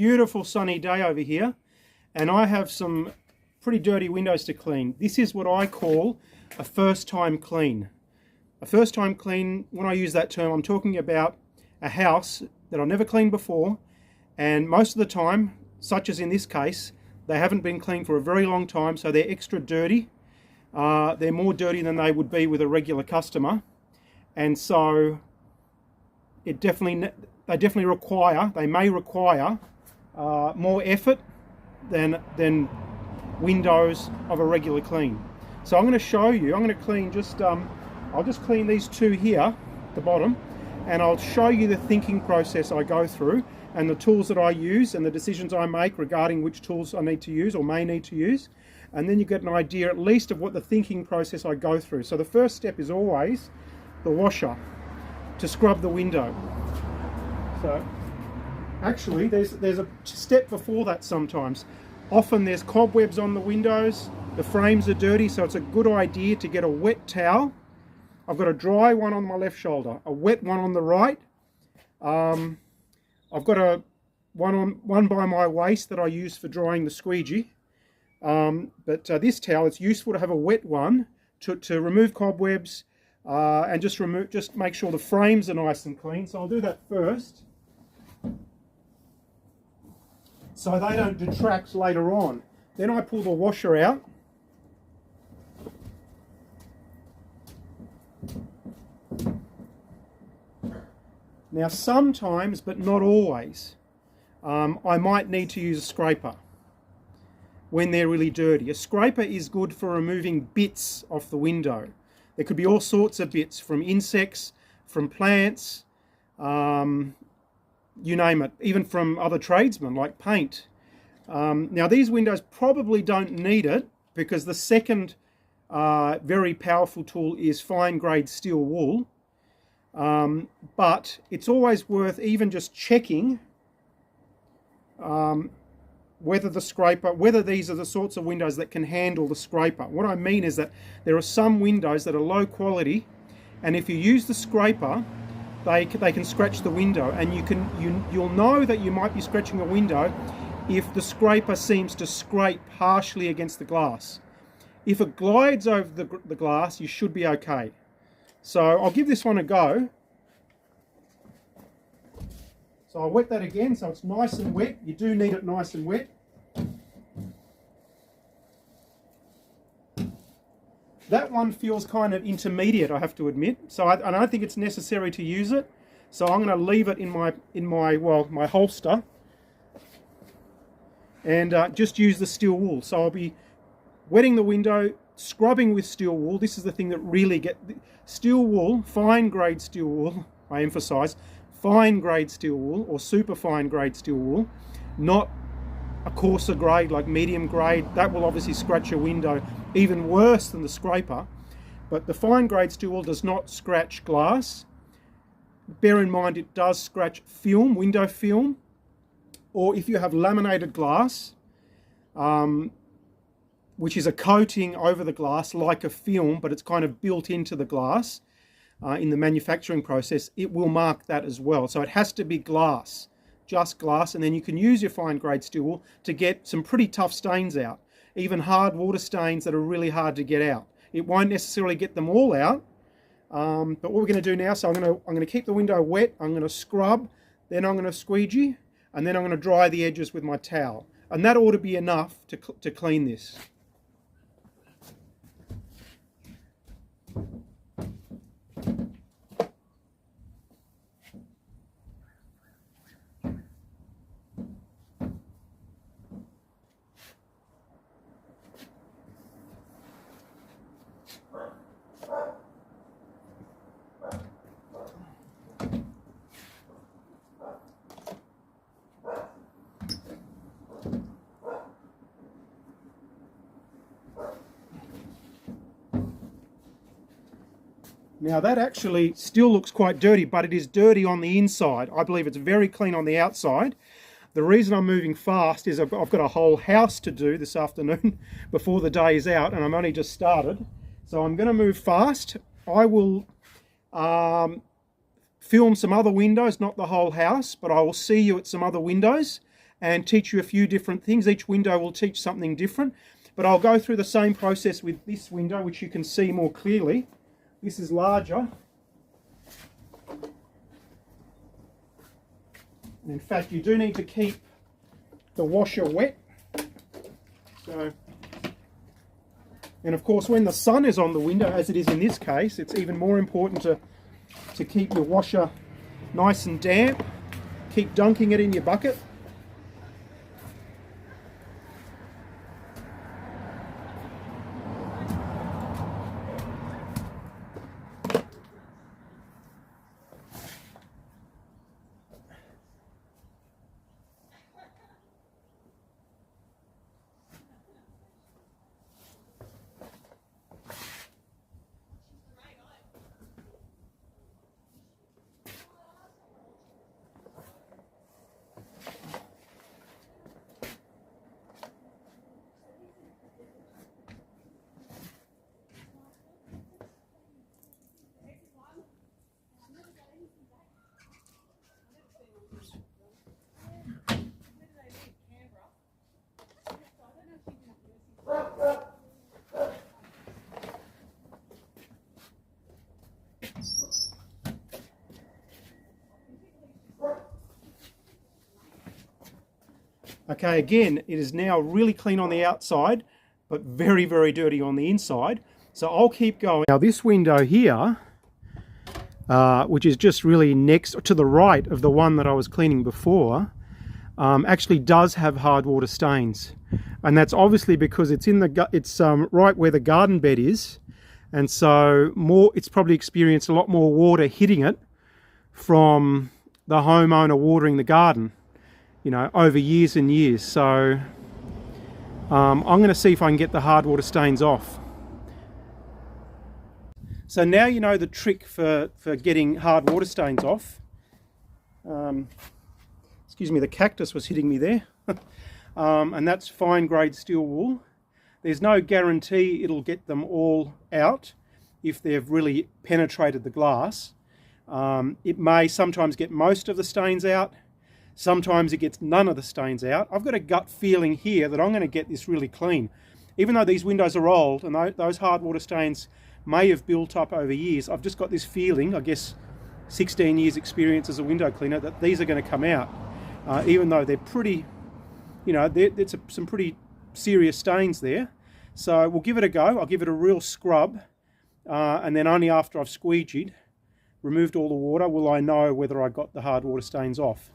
beautiful sunny day over here, and I have some pretty dirty windows to clean. This is what I call a first time clean. A first time clean, when I use that term, I'm talking about a house that I've never cleaned before, and most of the time, such as in this case, they haven't been cleaned for a very long time, so they're extra dirty. They're more dirty than they would be with a regular customer, and so they definitely require, they may require more effort than windows of a regular clean. So I'm going to show you, I'm going to clean just, I'll just clean these two here at the bottom, and I'll show you the thinking process I go through and the tools that I use and the decisions I make regarding which tools I need to use or may need to use. And then you get an idea at least of what the thinking process I go through. So the first step is always the washer to scrub the window. So actually there's a step before that sometimes. Often there's cobwebs on the windows, the frames are dirty, so it's a good idea to get a wet towel. I've got a dry one on my left shoulder, a wet one on the right. I've got one by my waist that I use for drying the squeegee. But this towel, it's useful to have a wet one to remove cobwebs and just make sure the frames are nice and clean. So I'll do that first, so they don't detract later on. Then I pull the washer out. Now sometimes, but not always, I might need to use a scraper when they're really dirty. A scraper is good for removing bits off the window. There could be all sorts of bits, from insects, from plants, you name it, even from other tradesmen like paint. Now these windows probably don't need it, because the second very powerful tool is fine grade steel wool. But it's always worth even just checking whether these are the sorts of windows that can handle the scraper. What I mean is that there are some windows that are low quality, and if you use the scraper, they can scratch the window, and you'll know that you might be scratching a window if the scraper seems to scrape harshly against the glass. If it glides over the glass, you should be okay. So I'll give this one a go. So I'll wet that again, so it's nice and wet. You do need it nice and wet. That one feels kind of intermediate, I have to admit. So I don't think it's necessary to use it. So I'm going to leave it in my holster, and just use the steel wool. So I'll be wetting the window, scrubbing with steel wool. This is the thing that really steel wool, fine grade steel wool, I emphasize, fine grade steel wool or super fine grade steel wool, not a coarser grade like medium grade. That will obviously scratch your window even worse than the scraper, but the fine grade steel wool does not scratch glass. Bear in mind it does scratch film, window film, or if you have laminated glass, which is a coating over the glass like a film, but it's kind of built into the glass in the manufacturing process, it will mark that as well. So it has to be glass, just glass, and then you can use your fine grade steel wool to get some pretty tough stains out, even hard water stains that are really hard to get out. It won't necessarily get them all out, but what we're going to do now, so I'm going to keep the window wet, I'm going to scrub, then I'm going to squeegee, and then I'm going to dry the edges with my towel. And that ought to be enough to clean this. Now that actually still looks quite dirty, but it is dirty on the inside. I believe it's very clean on the outside. The reason I'm moving fast is I've got a whole house to do this afternoon before the day is out, and I'm only just started. So I'm going to move fast. I will film some other windows, not the whole house, but I will see you at some other windows, and teach you a few different things. Each window will teach something different, but I'll go through the same process with this window, which you can see more clearly. This is larger. And in fact, you do need to keep the washer wet. So, and of course, when the sun is on the window, as it is in this case, it's even more important to keep your washer nice and damp. Keep dunking it in your bucket. Okay, again, it is now really clean on the outside, but very, very dirty on the inside. So I'll keep going. Now this window here, which is just really next to the right of the one that I was cleaning before, actually does have hard water stains. And that's obviously because it's right where the garden bed is. And so it's probably experienced a lot more water hitting it from the homeowner watering the garden, you know, over years and years. So I'm going to see if I can get the hard water stains off. So now you know the trick for getting hard water stains off. Excuse me, the cactus was hitting me there. And that's fine grade steel wool. There's no guarantee it'll get them all out if they've really penetrated the glass. It may sometimes get most of the stains out. Sometimes it gets none of the stains out. I've got a gut feeling here that I'm going to get this really clean. Even though these windows are old and those hard water stains may have built up over years, I've just got this feeling, I guess 16 years experience as a window cleaner, that these are going to come out. Even though they're pretty, you know, there's some pretty serious stains there. So we'll give it a go. I'll give it a real scrub. And then only after I've squeegeed, removed all the water, will I know whether I got the hard water stains off.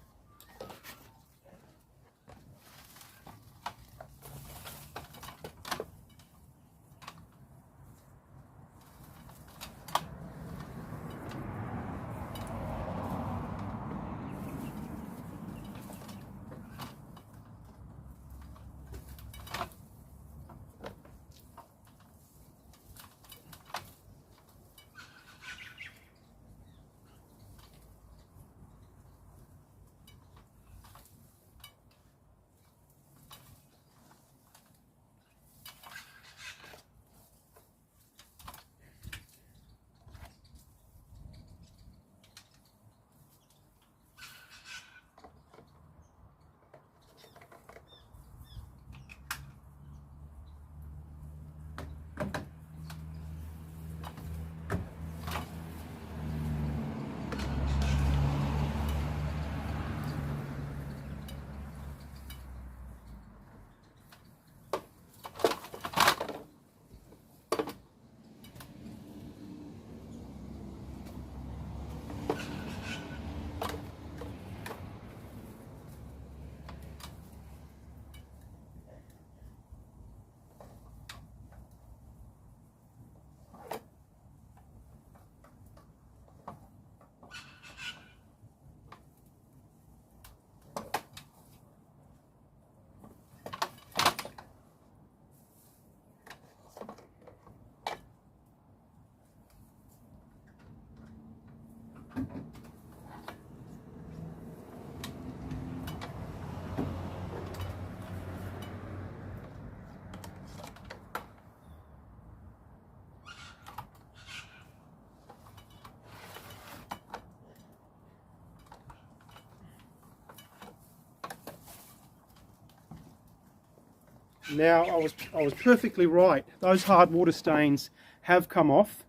Now I was perfectly right. Those hard water stains have come off.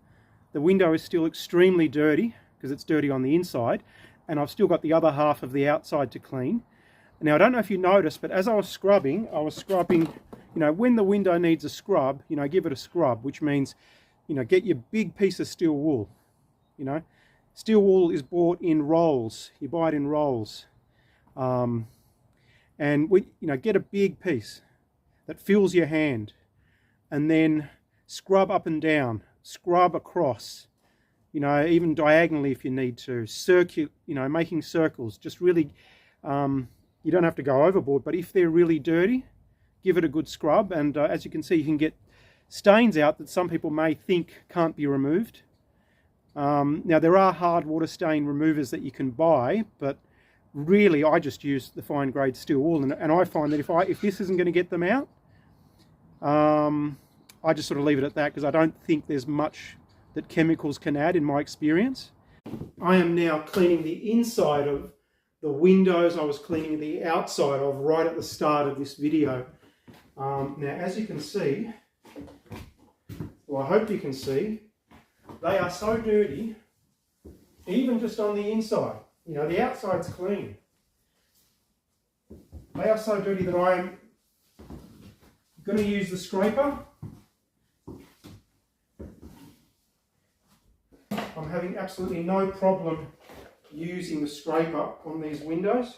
The window is still extremely dirty because it's dirty on the inside, and I've still got the other half of the outside to clean. Now I don't know if you noticed, but as I was scrubbing, you know, when the window needs a scrub, you know, give it a scrub, which means, you know, get your big piece of steel wool. You know, steel wool is bought in rolls. You buy it in rolls, and you know, get a big piece that fills your hand, and then scrub up and down, scrub across, you know, even diagonally if you need to, you know, making circles. Just really, you don't have to go overboard, but if they're really dirty, give it a good scrub. And as you can see, you can get stains out that some people may think can't be removed. Now there are hard water stain removers that you can buy, but really I just use the fine grade steel wool, and I find that if this isn't going to get them out, I just sort of leave it at that, because I don't think there's much that chemicals can add in my experience. I am now cleaning the inside of the windows I was cleaning the outside of right at the start of this video. Now as you can see, well, I hope you can see, they are so dirty, even just on the inside. You know, the outside's clean. They are so dirty that I am going to use the scraper. I'm having absolutely no problem using the scraper on these windows.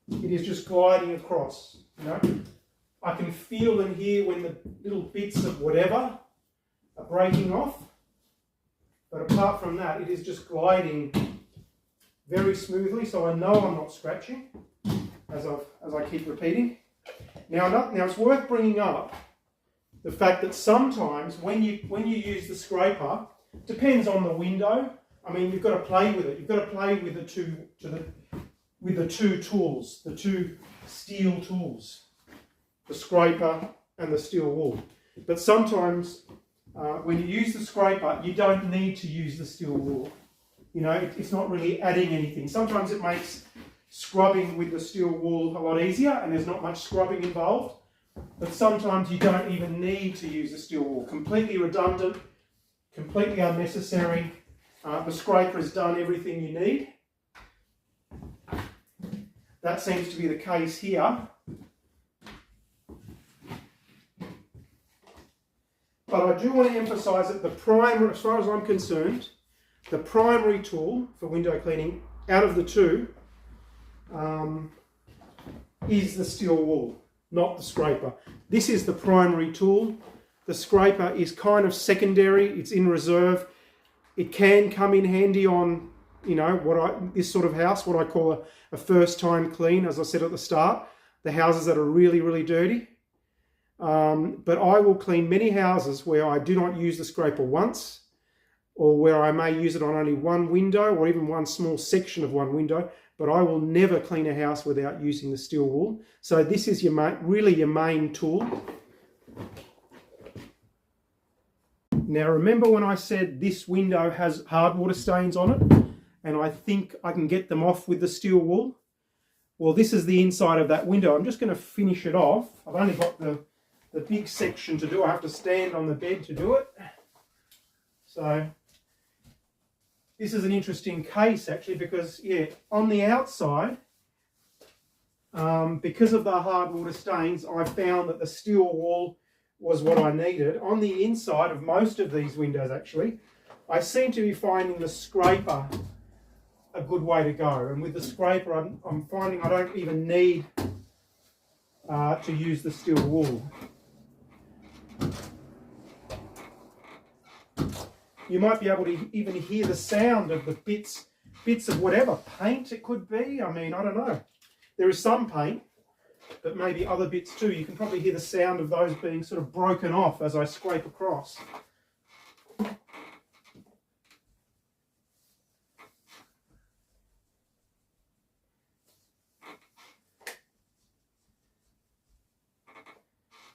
It is just gliding across, you know. I can feel and hear when the little bits of whatever are breaking off. But apart from that, it is just gliding very smoothly, so I know I'm not scratching, as I keep repeating. Now it's worth bringing up the fact that sometimes when you use the scraper, depends on the window. I mean, you've got to play with it. You've got to play with the two tools, the two steel tools, the scraper and the steel wool. But sometimes when you use the scraper, you don't need to use the steel wool. You know, it's not really adding anything. Sometimes it makes scrubbing with the steel wool a lot easier, and there's not much scrubbing involved. But sometimes you don't even need to use the steel wool. Completely redundant, completely unnecessary. The scraper has done everything you need. That seems to be the case here. But I do want to emphasise that as far as I'm concerned, the primary tool for window cleaning out of the two is the steel wool, not the scraper. This is the primary tool. The scraper is kind of secondary. It's in reserve. It can come in handy on, you know, this sort of house, what I call a first time clean, as I said at the start, the houses that are really, really dirty. But I will clean many houses where I do not use the scraper once, or where I may use it on only one window or even one small section of one window, but I will never clean a house without using the steel wool. So this is really your main tool. Now remember when I said this window has hard water stains on it, and I think I can get them off with the steel wool? Well, this is the inside of that window. I'm just going to finish it off. I've only got the big section to do. I have to stand on the bed to do it. So this is an interesting case actually, because yeah, on the outside, because of the hard water stains, I found that the steel wool was what I needed. On the inside of most of these windows actually, I seem to be finding the scraper a good way to go. And with the scraper, I'm finding I don't even need to use the steel wool. You might be able to even hear the sound of the bits of whatever paint it could be. I mean, I don't know. There is some paint, but maybe other bits too. You can probably hear the sound of those being sort of broken off as I scrape across.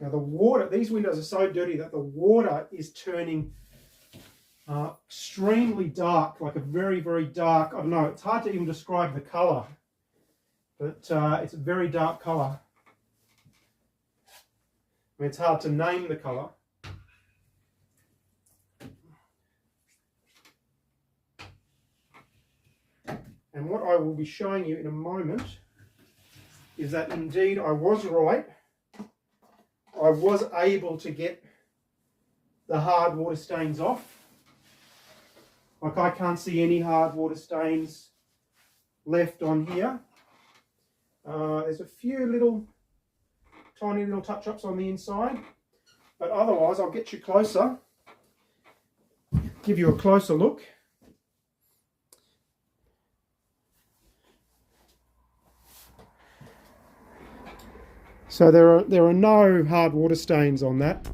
Now the water, these windows are so dirty that the water is turning extremely dark, like a very, very dark, I don't know, it's hard to even describe the colour, but it's a very dark colour. I mean, it's hard to name the colour. And what I will be showing you in a moment is that indeed I was right. I was able to get the hard water stains off. Like, I can't see any hard water stains left on here. There's a few little, tiny little touch-ups on the inside, but otherwise I'll get you closer, give you a closer look. So there are no hard water stains on that.